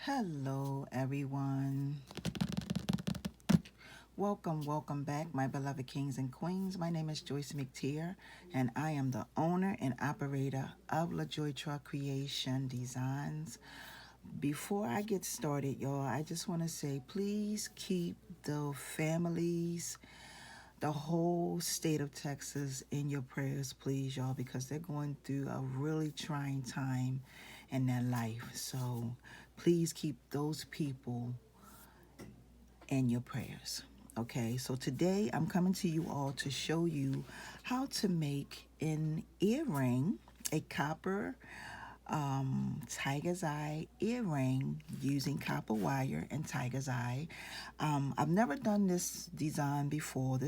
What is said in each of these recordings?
Hello, everyone. Welcome back, my beloved kings and queens. My name is Joyce McTeer, and I am the owner and operator of LaJoy Creation Designs. Before I get started, y'all, I just want to say please keep the families, the whole state of Texas in your prayers, please, y'all, because they're going through a really trying time in their life. So please keep those people in your prayers. Okay, so today I'm coming to you all to show you how to make an earring, a copper tiger's eye earring using copper wire and tiger's eye. I've never done this design before.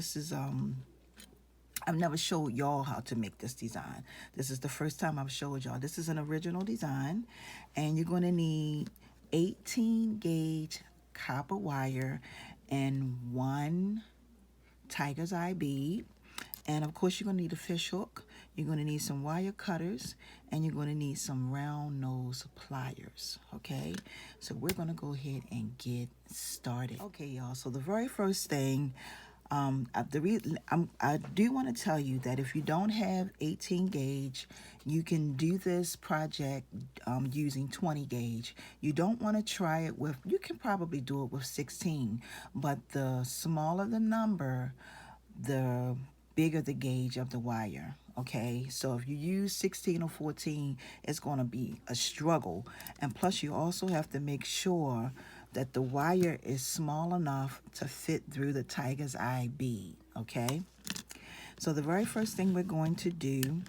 I've never showed y'all how to make this design. This is the first time I've showed y'all. This is an original design, and you're going to need 18 gauge copper wire and one tiger's eye bead. And of course, you're going to need a fish hook. You're going to need some wire cutters, and you're going to need some round nose pliers. Okay, so we're going to go ahead and get started. Okay, y'all. So the very first thing, I do want to tell you that if you don't have 18 gauge, you can do this project using 20 gauge. You don't want to try it with, you can probably do it with 16, but the smaller the number, the bigger the gauge of the wire. Okay, so if you use 16 or 14, it's going to be a struggle. And plus, you also have to make sure that the wire is small enough to fit through the tiger's eye bead. Okay, so the very first thing we're going to do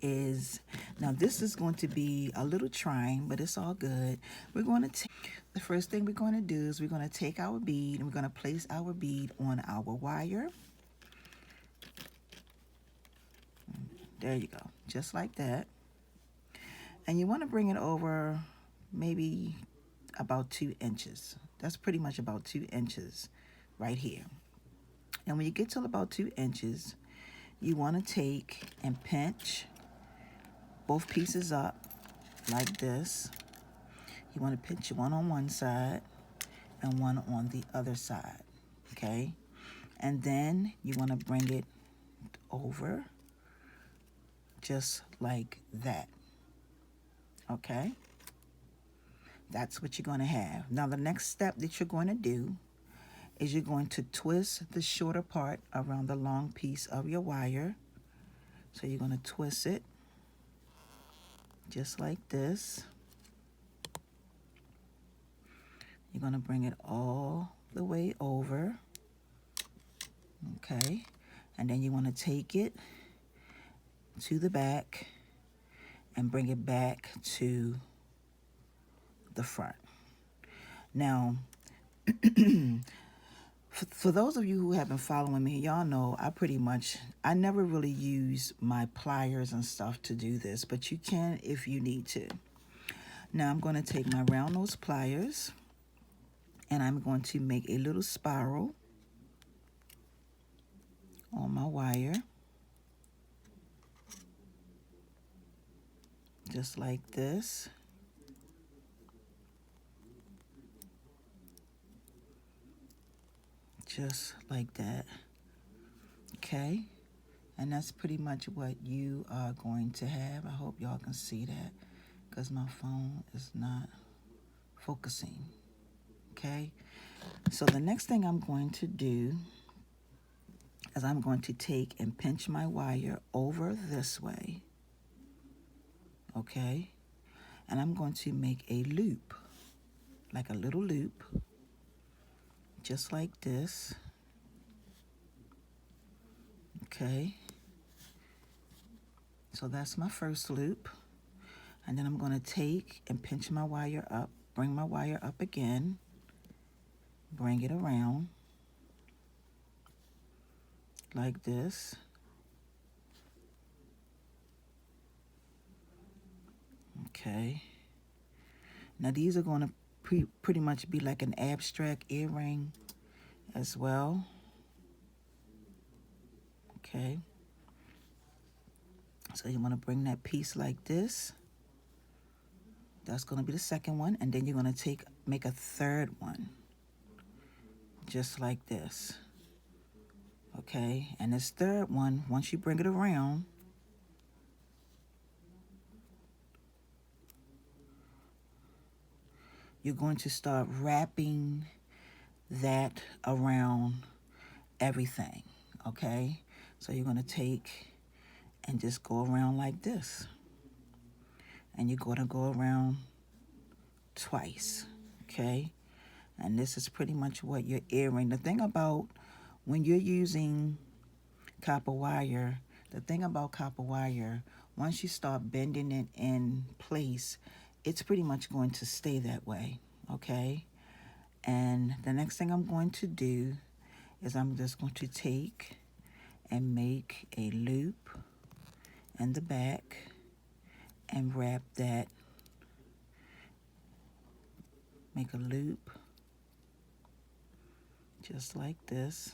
is, now this is going to be a little trying, but it's all good. We're going to take, the first thing we're going to do is we're going to take our bead and we're going to place our bead on our wire. There you go, just like that. And you want to bring it over maybe about 2 inches. That's pretty much about 2 inches right here. And when you get to about 2 inches, you want to take and pinch both pieces up like this. You want to pinch one on one side and one on the other side, okay? And then you want to bring it over just like that, okay? That's what you're going to have. Now, the next step that you're going to do is you're going to twist the shorter part around the long piece of your wire. So you're going to twist it just like this. You're going to bring it all the way over, okay? And then you want to take it to the back and bring it back to the front. Now, for those of you who have been following me, y'all know I never really use my pliers and stuff to do this, but you can if you need to. Now I'm going to take my round nose pliers and I'm going to make a little spiral on my wire, just like this. Just like that, okay? And that's pretty much what you are going to have. I hope y'all can see that because my phone is not focusing, okay? So the next thing I'm going to do is I'm going to take and pinch my wire over this way, okay? And I'm going to make a loop, like a little loop, just like this, okay? So that's my first loop. And then I'm going to take and pinch my wire up, bring my wire up again, bring it around like this. Okay. Now these are going to pretty much be like an abstract earring as well. Okay. So you want to bring that piece like this. That's going to be the second one. And then you're going to make a third one. Just like this. Okay. And this third one, once you bring it around, you're going to start wrapping that around everything. Okay. So you're going to take and just go around like this. And you're going to go around twice. Okay. And this is pretty much what your earring. The thing about when you're using copper wire, once you start bending it in place, it's pretty much going to stay that way. Okay. And the next thing I'm going to do is I'm just going to take and make a loop in the back and wrap that. Make a loop just like this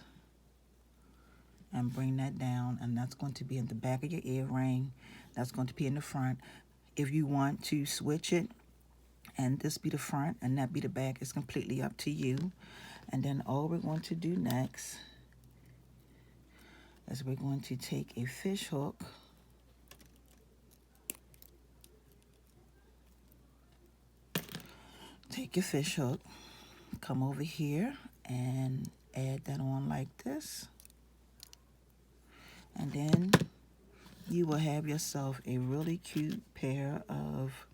and bring that down, and that's going to be in the back of your earring. That's going to be in the front. If you want to switch it and this be the front and that be the back, it's completely up to you. And then all we're going to do next is we're going to take a fish hook, come over here and add that on like this. And then you will have yourself a really cute pair of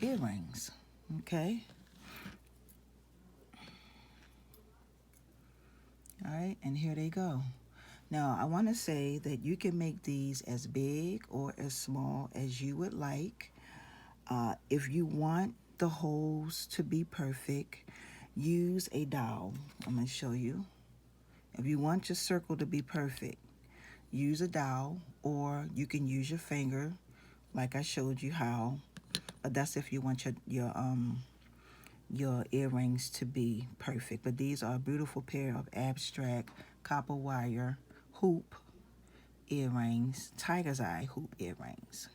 earrings. Okay. All right, and here they go. Now, I want to say that you can make these as big or as small as you would like. If you want the holes to be perfect, use a dowel. I'm going to show you. If you want your circle to be perfect, use a dowel, or you can use your finger like I showed you how. But that's if you want your earrings to be perfect. But these are a beautiful pair of abstract copper wire hoop earrings, tiger's eye hoop earrings.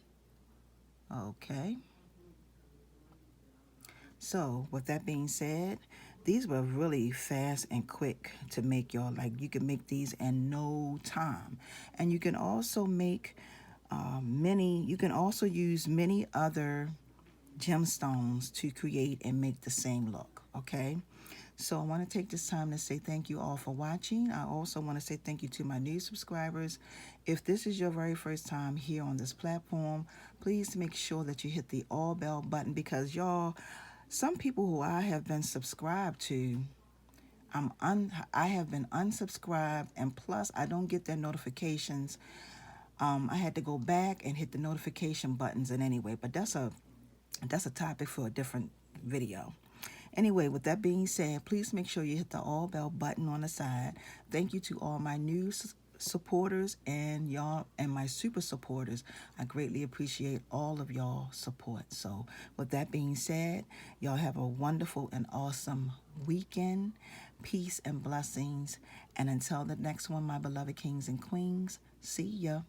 Okay. So with that being said, these were really fast and quick to make, y'all. Like, you can make these in no time. And you can also make you can also use many other gemstones to create and make the same look. Okay. So I want to take this time to say thank you all for watching. I also want to say thank you to my new subscribers. If this is your very first time here on this platform, please make sure that you hit the all bell button, because y'all, some people who I have been subscribed to, I have been unsubscribed, and plus I don't get their notifications. I had to go back and hit the notification buttons, and anyway, but that's a topic for a different video. Anyway, with that being said, please make sure you hit the all bell button on the side. Thank you to all my new supporters and y'all and my super supporters. I greatly appreciate all of y'all support. So with that being said, y'all have a wonderful and awesome weekend. Peace and blessings. And until the next one, my beloved kings and queens, see ya.